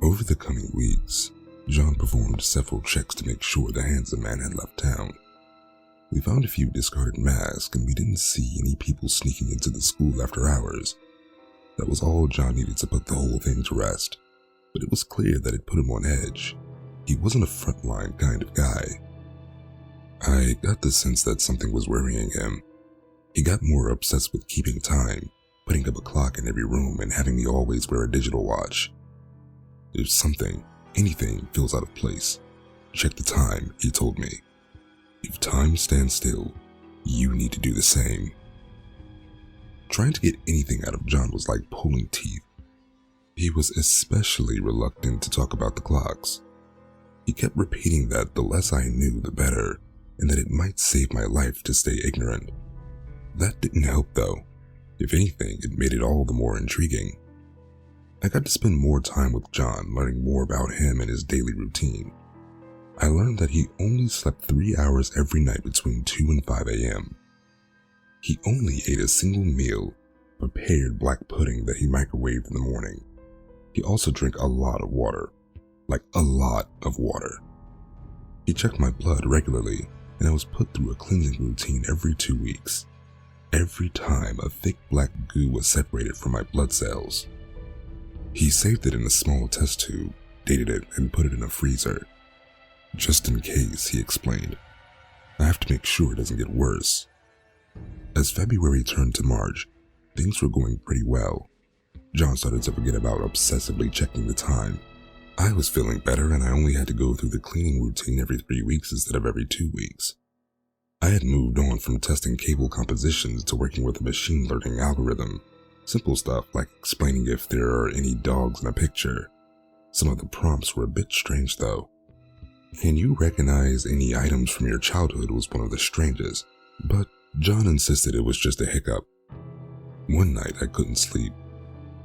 Over the coming weeks, John performed several checks to make sure the handsome man had left town. We found a few discarded masks, and we didn't see any people sneaking into the school after hours. That was all John needed to put the whole thing to rest, but it was clear that it put him on edge. He wasn't a frontline kind of guy. I got the sense that something was worrying him. He got more obsessed with keeping time, putting up a clock in every room and having me always wear a digital watch. If something, anything feels out of place, check the time, he told me. If time stands still, you need to do the same. Trying to get anything out of John was like pulling teeth. He was especially reluctant to talk about the clocks. He kept repeating that the less I knew, the better, and that it might save my life to stay ignorant. That didn't help though. If anything, it made it all the more intriguing. I got to spend more time with John, learning more about him and his daily routine. I learned that he only slept 3 hours every night between 2 and 5 a.m. He only ate a single meal, prepared black pudding that he microwaved in the morning. He also drank a lot of water, like a lot of water. He checked my blood regularly, and I was put through a cleansing routine every 2 weeks. Every time a thick black goo was separated from my blood cells. He saved it in a small test tube, dated it, and put it in a freezer. Just in case, he explained. I have to make sure it doesn't get worse. As February turned to March, things were going pretty well. John started to forget about obsessively checking the time. I was feeling better, and I only had to go through the cleaning routine every 3 weeks instead of every 2 weeks. I had moved on from testing cable compositions to working with a machine learning algorithm. Simple stuff like explaining if there are any dogs in a picture. Some of the prompts were a bit strange though. Can you recognize any items from your childhood was one of the strangest, but John insisted it was just a hiccup. One night I couldn't sleep.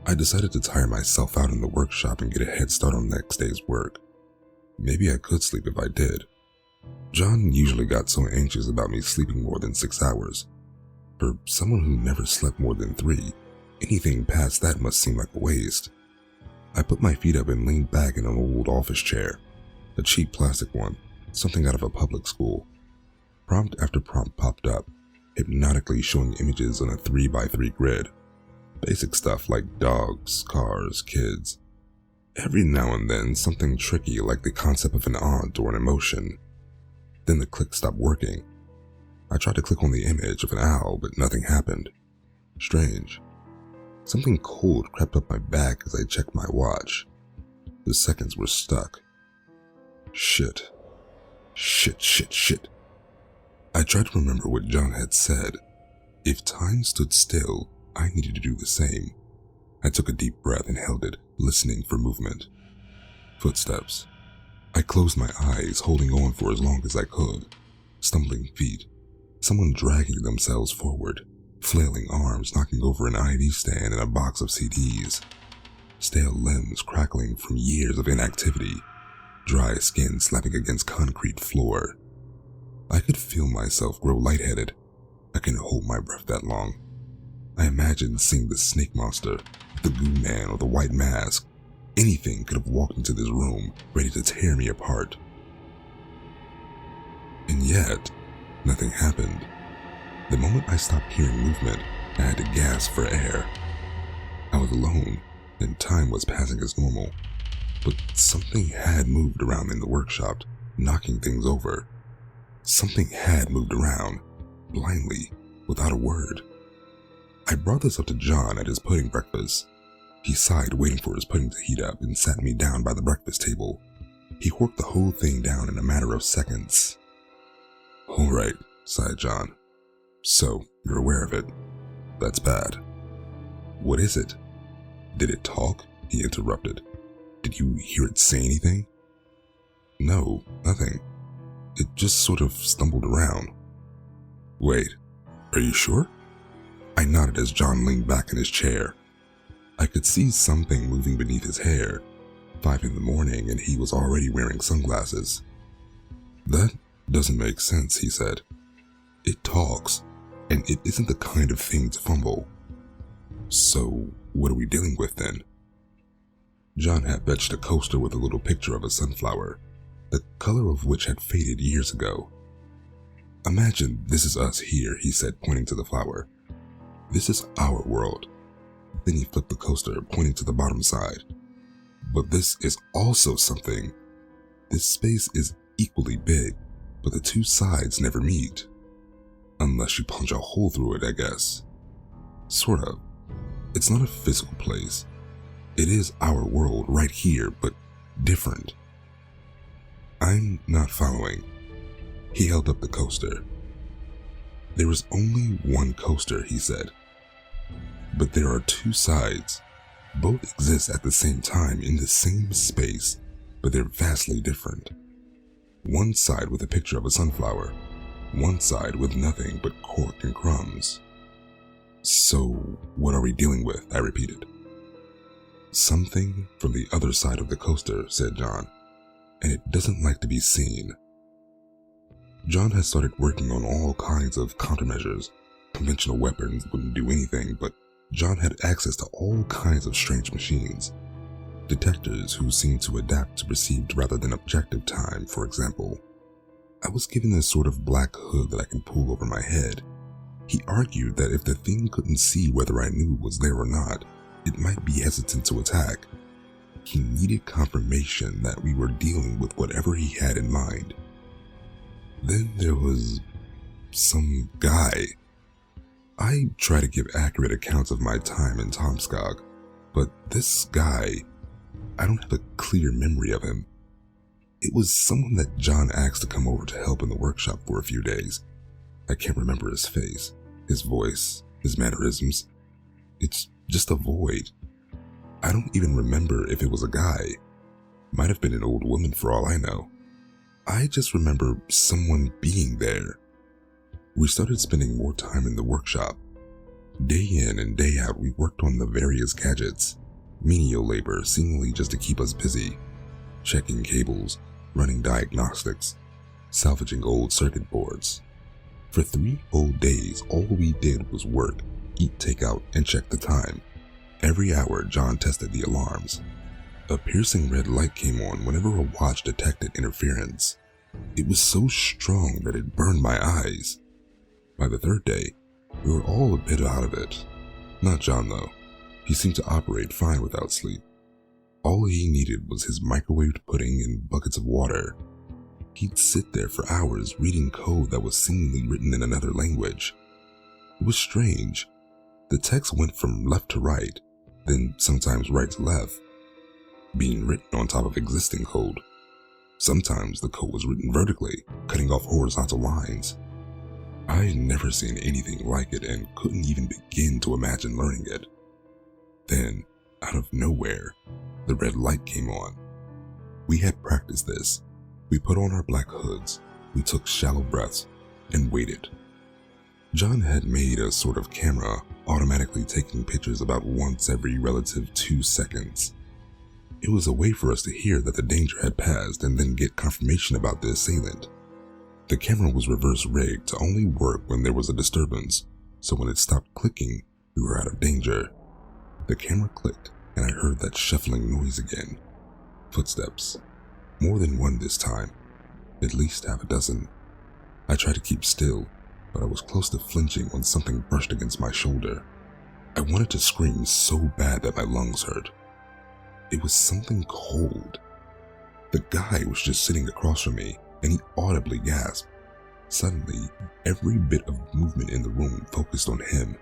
I decided to tire myself out in the workshop and get a head start on next day's work. Maybe I could sleep if I did. John usually got so anxious about me sleeping more than 6 hours. For someone who never slept more than 3, anything past that must seem like a waste. I put my feet up and leaned back in an old office chair, a cheap plastic one, something out of a public school. Prompt after prompt popped up, hypnotically showing images on a 3x3 grid. Basic stuff like dogs, cars, kids. Every now and then, something tricky like the concept of an aunt or an emotion. Then the click stopped working. I tried to click on the image of an owl, but nothing happened. Strange. Something cold crept up my back as I checked my watch. The seconds were stuck. Shit. Shit. I tried to remember what John had said. If time stood still, I needed to do the same. I took a deep breath and held it, listening for movement. Footsteps. I closed my eyes, holding on for as long as I could. Stumbling feet. Someone dragging themselves forward. Flailing arms knocking over an IV stand and a box of CDs. Stale limbs crackling from years of inactivity. Dry skin slapping against concrete floor. I could feel myself grow lightheaded. I couldn't hold my breath that long. I imagined seeing the snake monster, the goo man, or the white mask. Anything could have walked into this room, ready to tear me apart. And yet, nothing happened. The moment I stopped hearing movement, I had to gasp for air. I was alone, and time was passing as normal. But something had moved around in the workshop, knocking things over. Something had moved around, blindly, without a word. I brought this up to John at his pudding breakfast. He sighed, waiting for his pudding to heat up, and sat me down by the breakfast table. He worked the whole thing down in a matter of seconds. "All right," sighed John. "So, you're aware of it. That's bad." "What is it?" "Did it talk?" he interrupted. "Did you hear it say anything?" "No, nothing. It just sort of stumbled around." "Wait, are you sure?" I nodded as John leaned back in his chair. I could see something moving beneath his hair. 5 in the morning and he was already wearing sunglasses. "That doesn't make sense," he said. "It talks, and it isn't the kind of thing to fumble. So, what are we dealing with then?" John had fetched a coaster with a little picture of a sunflower, the color of which had faded years ago. "Imagine this is us here," he said, pointing to the flower. "This is our world." Then he flipped the coaster, pointing to the bottom side. "But this is also something. This space is equally big, but the two sides never meet. Unless you punch a hole through it, I guess. Sort of. It's not a physical place. It is our world right here, but different." "I'm not following." He held up the coaster. "There is only one coaster," he said. "But there are two sides. Both exist at the same time in the same space, but they're vastly different. One side with a picture of a sunflower, one side with nothing but cork and crumbs." "So, what are we dealing with?" I repeated. "Something from the other side of the coaster," said John, "and it doesn't like to be seen." John had started working on all kinds of countermeasures. Conventional weapons wouldn't do anything, but John had access to all kinds of strange machines. Detectors who seemed to adapt to perceived rather than objective time, for example. I was given this sort of black hood that I can pull over my head. He argued that if the thing couldn't see whether I knew it was there or not, it might be hesitant to attack. He needed confirmation that we were dealing with whatever he had in mind. Then there was some guy. I try to give accurate accounts of my time in Tomskog, but this guy, I don't have a clear memory of him. It was someone that John asked to come over to help in the workshop for a few days. I can't remember his face, his voice, his mannerisms. It's just a void. I don't even remember if it was a guy. Might have been an old woman for all I know. I just remember someone being there. We started spending more time in the workshop. Day in and day out, we worked on the various gadgets. Menial labor, seemingly just to keep us busy. Checking cables, running diagnostics, salvaging old circuit boards. For 3 whole days, all we did was work, eat takeout, and check the time. Every hour, John tested the alarms. A piercing red light came on whenever a watch detected interference. It was so strong that it burned my eyes. By the 3rd day, we were all a bit out of it. Not John, though. He seemed to operate fine without sleep. All he needed was his microwaved pudding and buckets of water. He'd sit there for hours reading code that was seemingly written in another language. It was strange. The text went from left to right, then sometimes right to left, being written on top of existing code. Sometimes the code was written vertically, cutting off horizontal lines. I had never seen anything like it and couldn't even begin to imagine learning it. Then, out of nowhere, the red light came on. We had practiced this. We put on our black hoods, we took shallow breaths, and waited. John had made a sort of camera, automatically taking pictures about once every relative 2 seconds. It was a way for us to hear that the danger had passed and then get confirmation about the assailant. The camera was reverse rigged to only work when there was a disturbance, so when it stopped clicking, we were out of danger. The camera clicked, and I heard that shuffling noise again. Footsteps. More than one this time. At least half a dozen. I tried to keep still, but I was close to flinching when something brushed against my shoulder. I wanted to scream so bad that my lungs hurt. It was something cold. The guy was just sitting across from me, and he audibly gasped. Suddenly, every bit of movement in the room focused on him.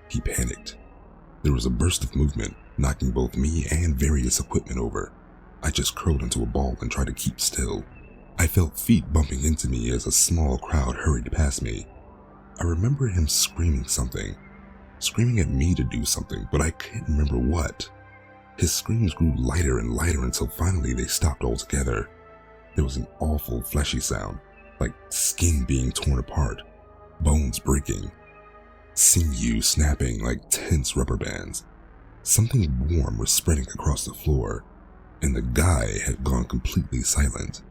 He panicked. There was a burst of movement, knocking both me and various equipment over. I just curled into a ball and tried to keep still. I felt feet bumping into me as a small crowd hurried past me. I remember him screaming something, screaming at me to do something, but I can't remember what. His screams grew lighter and lighter until finally they stopped altogether. There was an awful fleshy sound, like skin being torn apart, bones breaking, sinew snapping like tense rubber bands. Something warm was spreading across the floor, and the guy had gone completely silent.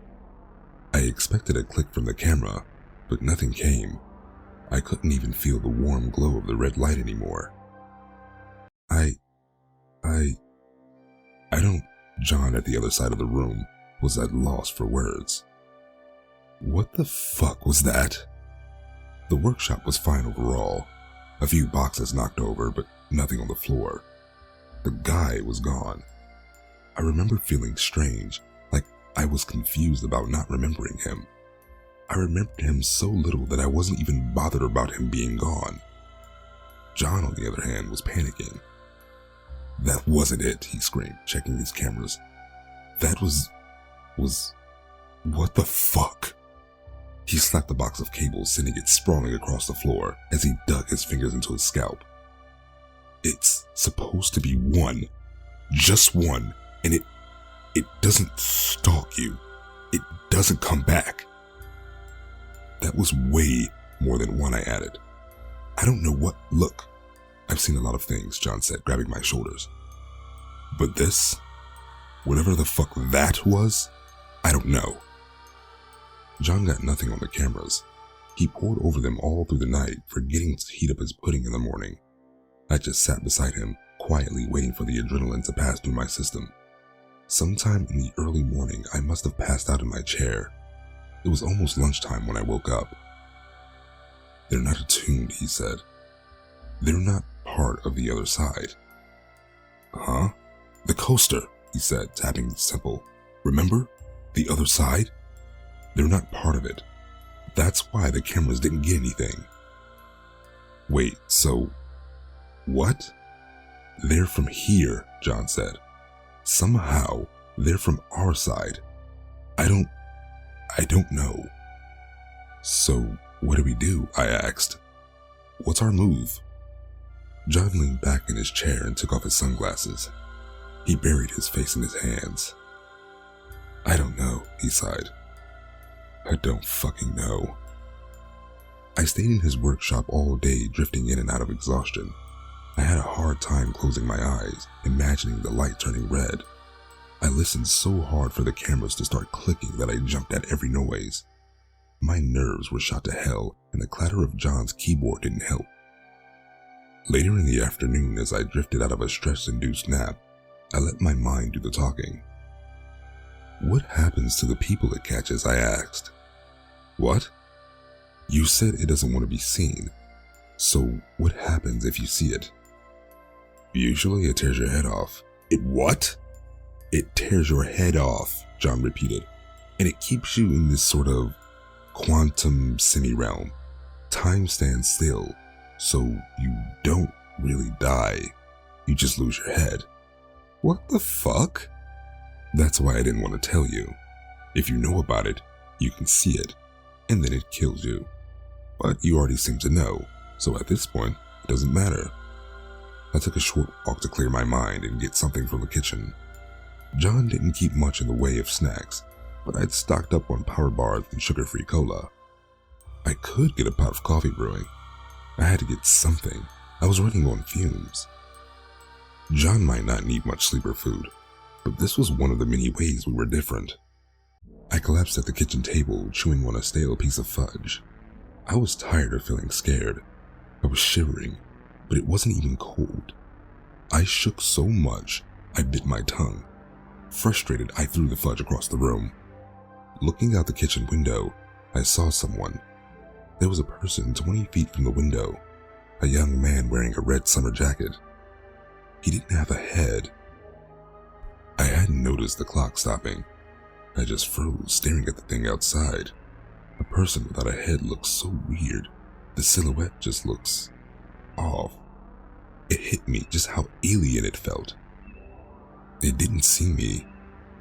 I expected a click from the camera, but nothing came. I couldn't even feel the warm glow of the red light anymore. I don't John at the other side of the room was at loss for words. What the fuck was that? The workshop was fine overall. A few boxes knocked over, but nothing on the floor. The guy was gone. I remember feeling strange, like I was confused about not remembering him. I remembered him so little that I wasn't even bothered about him being gone. John, on the other hand, was panicking. That wasn't it, he screamed, checking his cameras. That was... what the fuck? He slapped the box of cables, sending it sprawling across the floor as he dug his fingers into his scalp. It's supposed to be one. Just one. And it doesn't stalk you. It doesn't come back. That was way more than one, I added. I don't know what... Look, I've seen a lot of things, John said, grabbing my shoulders. But this, whatever the fuck that was, I don't know. John got nothing on the cameras. He pored over them all through the night, forgetting to heat up his pudding in the morning. I just sat beside him, quietly waiting for the adrenaline to pass through my system. Sometime in the early morning, I must have passed out in my chair. It was almost lunchtime when I woke up. They're not attuned, he said. They're not part of the other side. Huh? The coaster, he said, tapping the symbol. Remember? The other side? They're not part of it. That's why the cameras didn't get anything. Wait, so... what? They're from here, John said. Somehow, they're from our side. I don't know. So, what do we do? I asked. What's our move? John leaned back in his chair and took off his sunglasses. He buried his face in his hands. I don't know, he sighed. I don't fucking know. I stayed in his workshop all day, drifting in and out of exhaustion. I had a hard time closing my eyes, imagining the light turning red. I listened so hard for the cameras to start clicking that I jumped at every noise. My nerves were shot to hell, and the clatter of John's keyboard didn't help. Later in the afternoon, as I drifted out of a stress-induced nap, I let my mind do the talking. What happens to the people it catches? I asked. What? You said it doesn't want to be seen. So what happens if you see it? Usually it tears your head off. It what? It tears your head off, John repeated. And it keeps you in this sort of quantum semi-realm. Time stands still, so you don't really die. You just lose your head. What the fuck? That's why I didn't want to tell you. If you know about it, you can see it, and then it kills you. But you already seem to know, so at this point, it doesn't matter. I took a short walk to clear my mind and get something from the kitchen. John didn't keep much in the way of snacks, but I'd stocked up on power bars and sugar-free cola. I could get a pot of coffee brewing. I had to get something. I was running on fumes. John might not need much sleep or food, but this was one of the many ways we were different. I collapsed at the kitchen table, chewing on a stale piece of fudge. I was tired of feeling scared. I was shivering, but it wasn't even cold. I shook so much, I bit my tongue. Frustrated, I threw the fudge across the room. Looking out the kitchen window, I saw someone. There was a person 20 feet from the window, a young man wearing a red summer jacket. He didn't have a head. I hadn't noticed the clock stopping. I just froze, staring at the thing outside. A person without a head looks so weird. The silhouette just looks off. It hit me just how alien it felt. It didn't see me.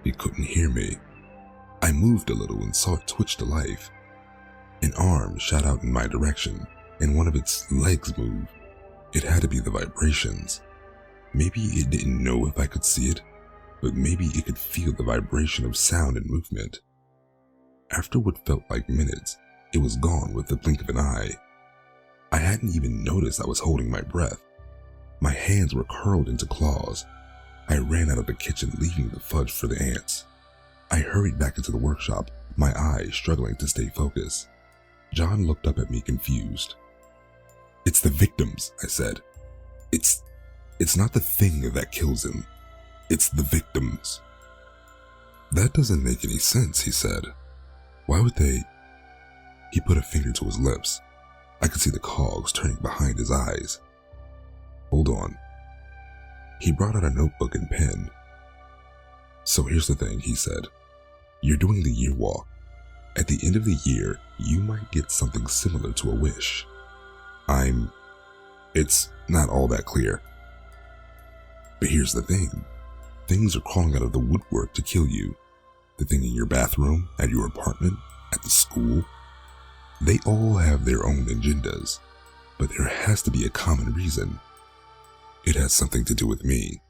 It couldn't hear me. I moved a little and saw it twitch to life. An arm shot out in my direction, and one of its legs moved. It had to be the vibrations. Maybe it didn't know if I could see it, but maybe it could feel the vibration of sound and movement. After what felt like minutes, it was gone with the blink of an eye. I hadn't even noticed I was holding my breath. My hands were curled into claws. I ran out of the kitchen, leaving the fudge for the ants. I hurried back into the workshop, my eyes struggling to stay focused. John looked up at me confused. "It's the victims," I said. It's not the thing that kills him. It's the victims. That doesn't make any sense, he said. Why would they? He put a finger to his lips. I could see the cogs turning behind his eyes. Hold on. He brought out a notebook and pen. So here's the thing, he said. You're doing the year walk. At the end of the year, you might get something similar to a wish. It's not all that clear. But here's the thing. Things are crawling out of the woodwork to kill you. The thing in your bathroom, at your apartment, at the school. They all have their own agendas, but there has to be a common reason. It has something to do with me.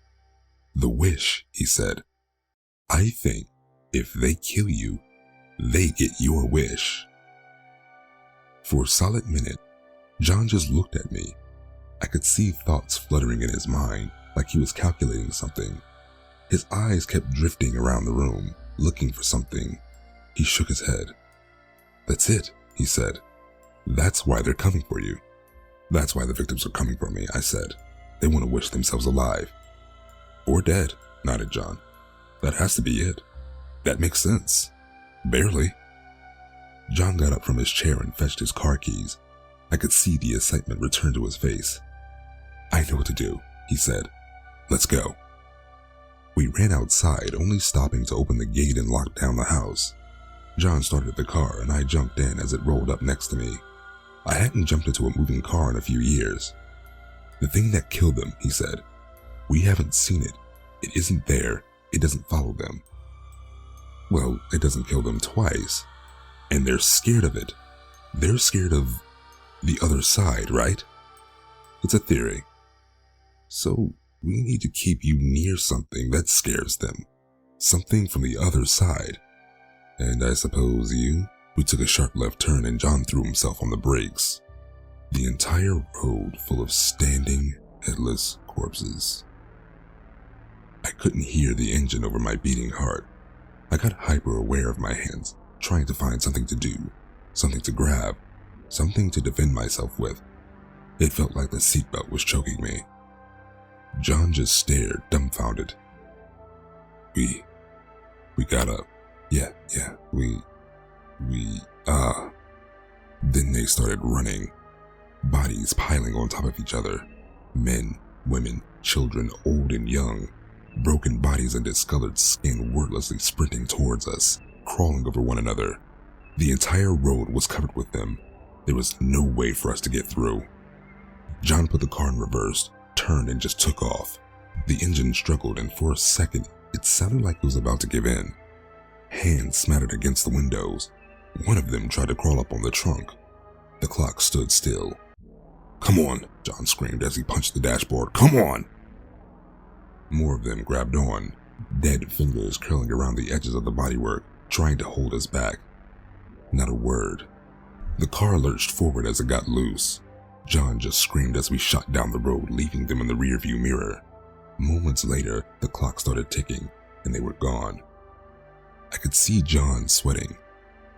The wish, he said. I think if they kill you, they get your wish. For a solid minute, John just looked at me. I could see thoughts fluttering in his mind, like he was calculating something. His eyes kept drifting around the room, looking for something. He shook his head. That's it, he said. That's why they're coming for you. That's why the victims are coming for me, I said. They want to wish themselves alive. Or dead, nodded John. That has to be it. That makes sense. Barely. John got up from his chair and fetched his car keys. I could see the excitement return to his face. I know what to do, he said. Let's go. We ran outside, only stopping to open the gate and lock down the house. John started the car and I jumped in as it rolled up next to me. I hadn't jumped into a moving car in a few years. The thing that killed them, he said. We haven't seen it. It isn't there. It doesn't follow them. Well, it doesn't kill them twice. And they're scared of it. They're scared of the other side, right? It's a theory. So we need to keep you near something that scares them. Something from the other side. And I suppose you? We took a sharp left turn and John threw himself on the brakes. The entire road full of standing, headless corpses. I couldn't hear the engine over my beating heart. I got hyper aware of my hands, trying to find something to do, something to grab, something to defend myself with. It felt like the seatbelt was choking me. John just stared, dumbfounded. We got up. Yeah, Then they started running, bodies piling on top of each other. Men, women, children, old and young, broken bodies and discolored skin wordlessly sprinting towards us, crawling over one another. The entire road was covered with them. There was no way for us to get through. John put the car in reverse, turned and just took off. The engine struggled and for a second, it sounded like it was about to give in. Hands smattered against the windows. One of them tried to crawl up on the trunk. The clock stood still. Come on, John screamed as he punched the dashboard. Come on! More of them grabbed on, dead fingers curling around the edges of the bodywork, trying to hold us back. Not a word. The car lurched forward as it got loose. John just screamed as we shot down the road, leaving them in the rearview mirror. Moments later, the clock started ticking, and they were gone. I could see John sweating.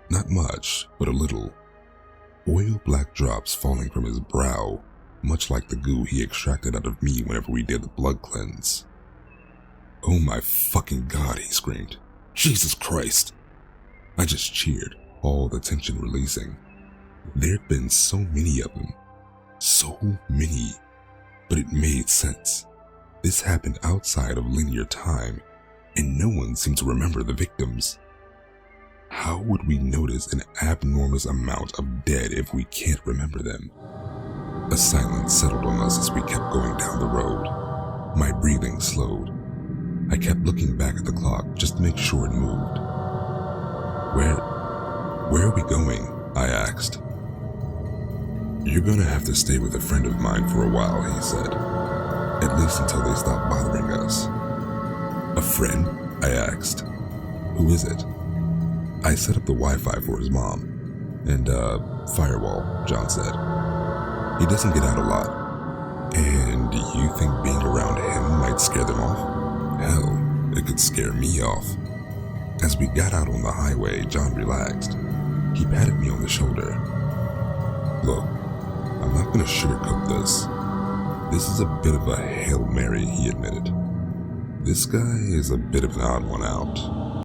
Not much, but a little. Oil black drops falling from his brow, much like the goo he extracted out of me whenever we did the blood cleanse. Oh my fucking God, he screamed. Jesus Christ! I just cheered, all the tension releasing. There'd been so many of them. So many. But it made sense. This happened outside of linear time, and no one seemed to remember the victims. How would we notice an abnormous amount of dead if we can't remember them? A silence settled on us as we kept going down the road. My breathing slowed. I kept looking back at the clock just to make sure it moved. Where are we going? I asked. You're gonna have to stay with a friend of mine for a while, he said. At least until they stop bothering us. A friend? I asked. Who is it? I set up the Wi-Fi for his mom. And, firewall, John said. He doesn't get out a lot. And you think being around him might scare them off? Hell, it could scare me off. As we got out on the highway, John relaxed. He patted me on the shoulder. Look, I'm not gonna sugarcoat this. This is a bit of a Hail Mary, he admitted. This guy is a bit of an odd one out.